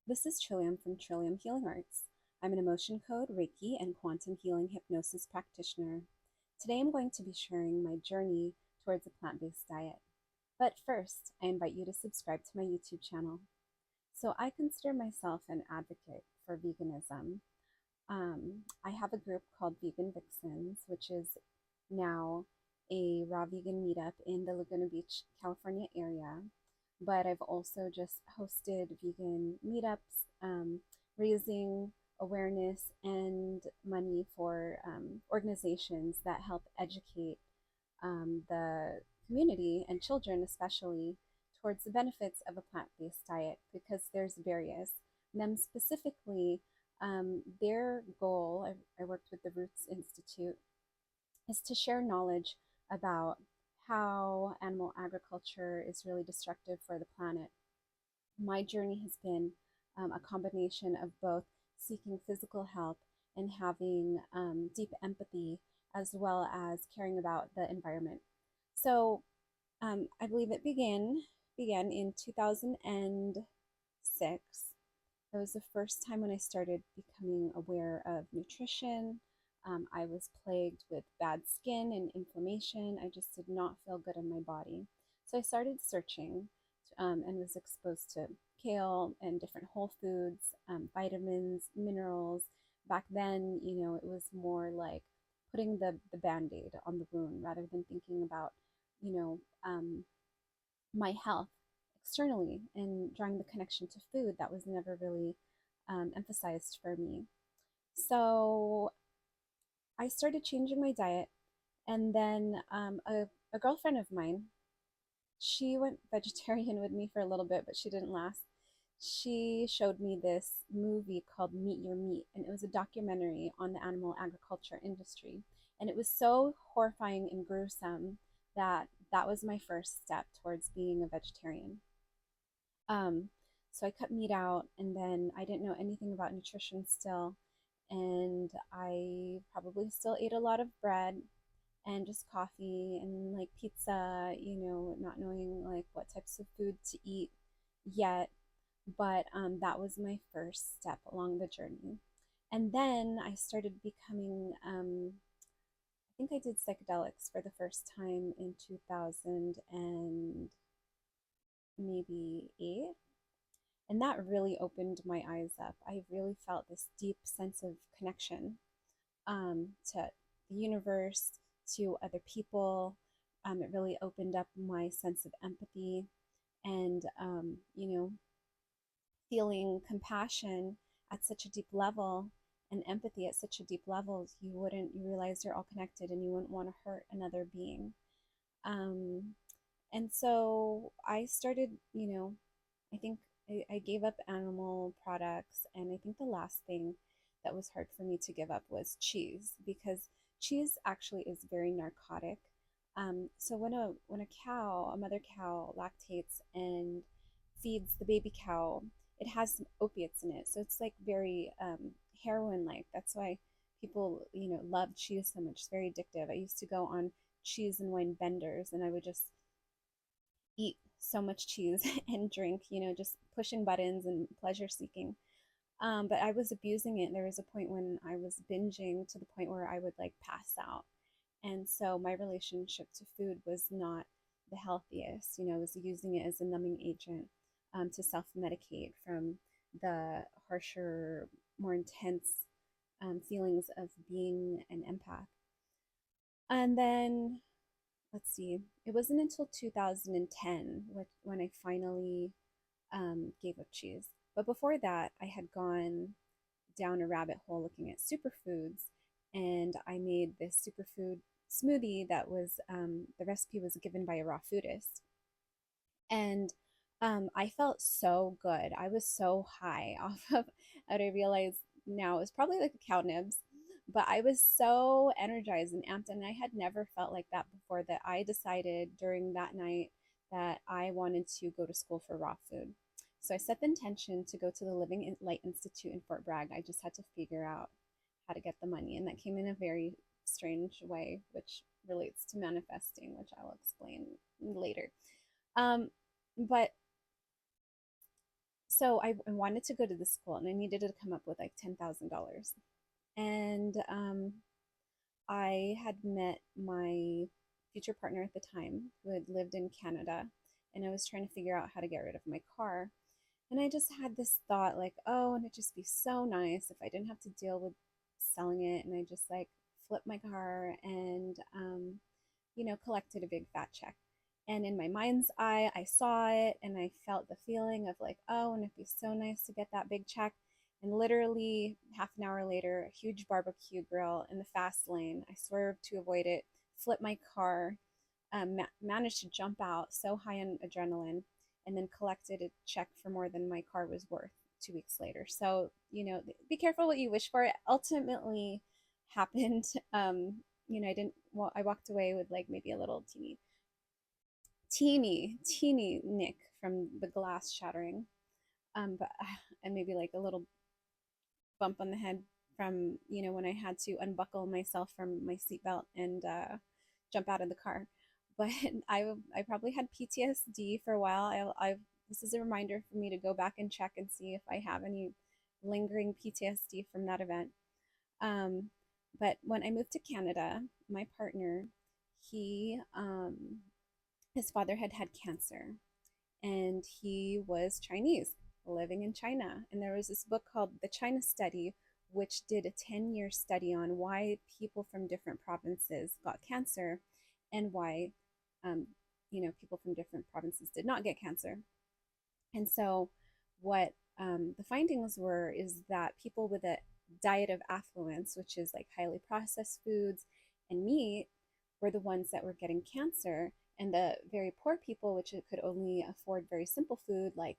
This is Trillium from Trillium Healing Arts. I'm an emotion code, Reiki, and quantum healing hypnosis practitioner. Today I'm going to be sharing my journey towards a plant based diet. But first, I invite you to subscribe to my YouTube channel. So, I consider myself an advocate for veganism. I have a group called Vegan Vixens, which is now a raw vegan meetup in the Laguna Beach, California area. But I've also just hosted vegan meetups, raising awareness and money for organizations that help educate the community and children, especially, towards the benefits of a plant based diet because there's various. Them specifically, their goal, I worked with the Roots Institute, is to share knowledge about how animal agriculture is really destructive for the planet. My journey has been a combination of both seeking physical help and having deep empathy, as well as caring about the environment. So I believe it began in 2006. It was the first time when I started becoming aware of nutrition. I was plagued with bad skin and inflammation. I just did not feel good in my body. So I started searching and was exposed to kale and different whole foods, vitamins, minerals. Back then, it was more like putting the band aid on the wound rather than thinking about, you know, um, my health externally and drawing the connection to food that was never really emphasized for me. So I started changing my diet, and then a girlfriend of mine, she went vegetarian with me for a little bit, but she didn't last. She showed me this movie called Meet Your Meat, and it was a documentary on the animal agriculture industry. And it was so horrifying and gruesome that that was my first step towards being a vegetarian. Um, so I cut meat out, and then I didn't know anything about nutrition still. And I probably still ate a lot of bread and just coffee and like pizza, not knowing like what types of food to eat yet. But that was my first step along the journey. And then I started becoming, I think I did psychedelics for the first time in 2000 and maybe eight. And that really opened my eyes up. I really felt this deep sense of connection to the universe, to other people. It really opened up my sense of empathy and, feeling compassion at such a deep level and empathy at such a deep level. You realize you're all connected and you wouldn't want to hurt another being. Um, and so I started, I think I gave up animal products. And I think the last thing that was hard for me to give up was cheese because cheese actually is very narcotic. So when a mother cow lactates and feeds the baby cow, it has some opiates in it. So it's like very heroin like. That's why people, love cheese so much. It's very addictive. I used to go on cheese and wine benders and I would just eat so much cheese and drink, just pushing buttons and pleasure seeking. But I was abusing it. There was a point when I was binging to the point where I would like pass out. And so my relationship to food was not the healthiest. I was using it as a numbing agent to self medicate from the harsher, more intense feelings of being an empath. And then let's see, it wasn't until 2010 when I finally gave up cheese. But before that, I had gone down a rabbit hole looking at superfoods, and I made this superfood smoothie that was the recipe was given by a raw foodist, and I felt so good. I was so high off of what I realized now it was probably like a cow nibs, but I was so energized and amped, and I had never felt like that before. That I decided during that night that I wanted to go to school for raw food. So I set the intention to go to the Living Light Institute in Fort Bragg. I just had to figure out how to get the money, and that came in a very strange way, which relates to manifesting, which I'll explain later. Um, but So I wanted to go to the school and I needed to come up with like $10,000. And I had met my future partner at the time who had lived in Canada, and I was trying to figure out how to get rid of my car. And I just had this thought like, oh, and it'd just be so nice if I didn't have to deal with selling it and I just like flipped my car and, collected a big fat check. And in my mind's eye, I saw it and I felt the feeling of like, oh, and it'd be so nice to get that big check. And literally half an hour later, a huge barbecue grill in the fast lane. I swerved to avoid it, flipped my car, managed to jump out so high on adrenaline, and then collected a check for more than my car was worth 2 weeks later. So, be careful what you wish for. It ultimately happened. I didn't, well, I walked away with like maybe a little teeny nick from the glass shattering. But and maybe like a little bump on the head from, when I had to unbuckle myself from my seatbelt and jump out of the car. But I probably had PTSD for a while. This is a reminder for me to go back and check and see if I have any lingering PTSD from that event. Um, but when I moved to Canada, my partner, he his father had had cancer, and he was Chinese living in China. And there was this book called The China Study, which did a 10-year study on why people from different provinces got cancer and why, um, people from different provinces did not get cancer. And so, what the findings were is that people with a diet of affluence, which is like highly processed foods and meat, were the ones that were getting cancer. And the very poor people, which could only afford very simple food like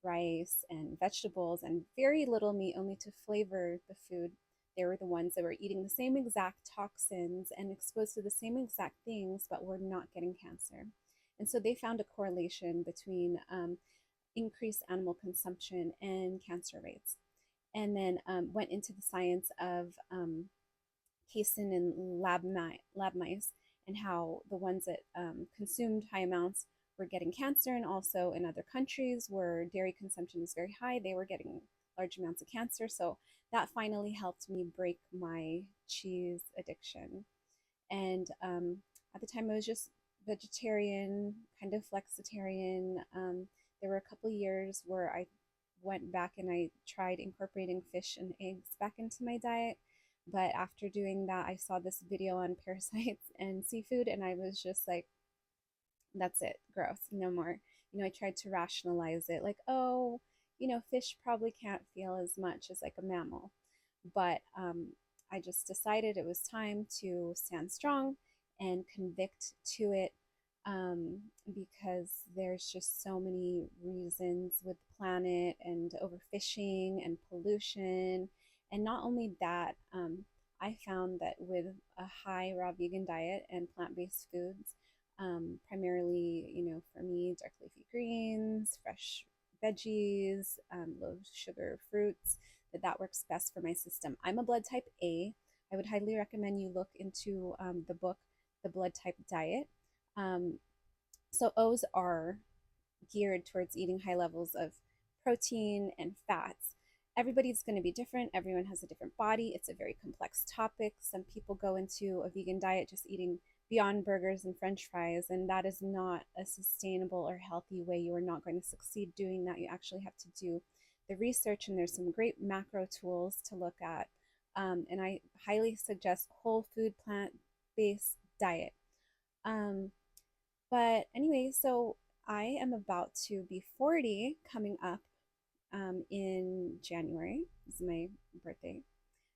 rice and vegetables and very little meat, only to flavor the food, they were the ones that were eating the same exact toxins and exposed to the same exact things, but were not getting cancer. And so they found a correlation between increased animal consumption and cancer rates. And then went into the science of casein in lab mice and how the ones that consumed high amounts were getting cancer, and also in other countries where dairy consumption is very high, they were getting large amounts of cancer. So that finally helped me break my cheese addiction. And at the time, I was just vegetarian, kind of flexitarian. There were a couple years where I went back and I tried incorporating fish and eggs back into my diet. But after doing that, I saw this video on parasites and seafood, and I was just like, that's it, gross, no more. I tried to rationalize it like, oh, fish probably can't feel as much as like a mammal. But I just decided it was time to stand strong and convict to it, because there's just so many reasons with the planet and overfishing and pollution. And not only that, I found that with a high raw vegan diet and plant-based foods, primarily, for me, dark leafy greens, fresh veggies, low sugar fruits, that works best for my system. I'm a blood type A. I would highly recommend you look into the book, The Blood Type Diet. Um, so O's are geared towards eating high levels of protein and fats. Everybody's going to be different. Everyone has a different body. It's a very complex topic. Some people go into a vegan diet just eating Beyond Burgers and French fries, and that is not a sustainable or healthy way. You are not going to succeed doing that. You actually have to do the research, and there's some great macro tools to look at. And I highly suggest whole food, plant based diet. Um, but anyway, so I am about to be 40 coming up in January. This is my birthday.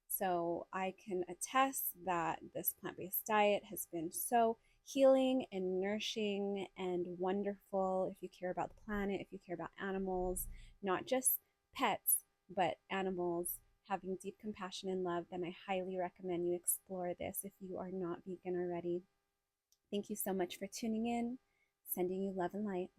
So I can attest that this plant based diet has been so healing and nourishing and wonderful if you care about the planet, if you care about animals, not just pets, but animals, having deep compassion and love. Then I highly recommend you explore this if you are not vegan already. Thank you so much for tuning in. Sending you love and light.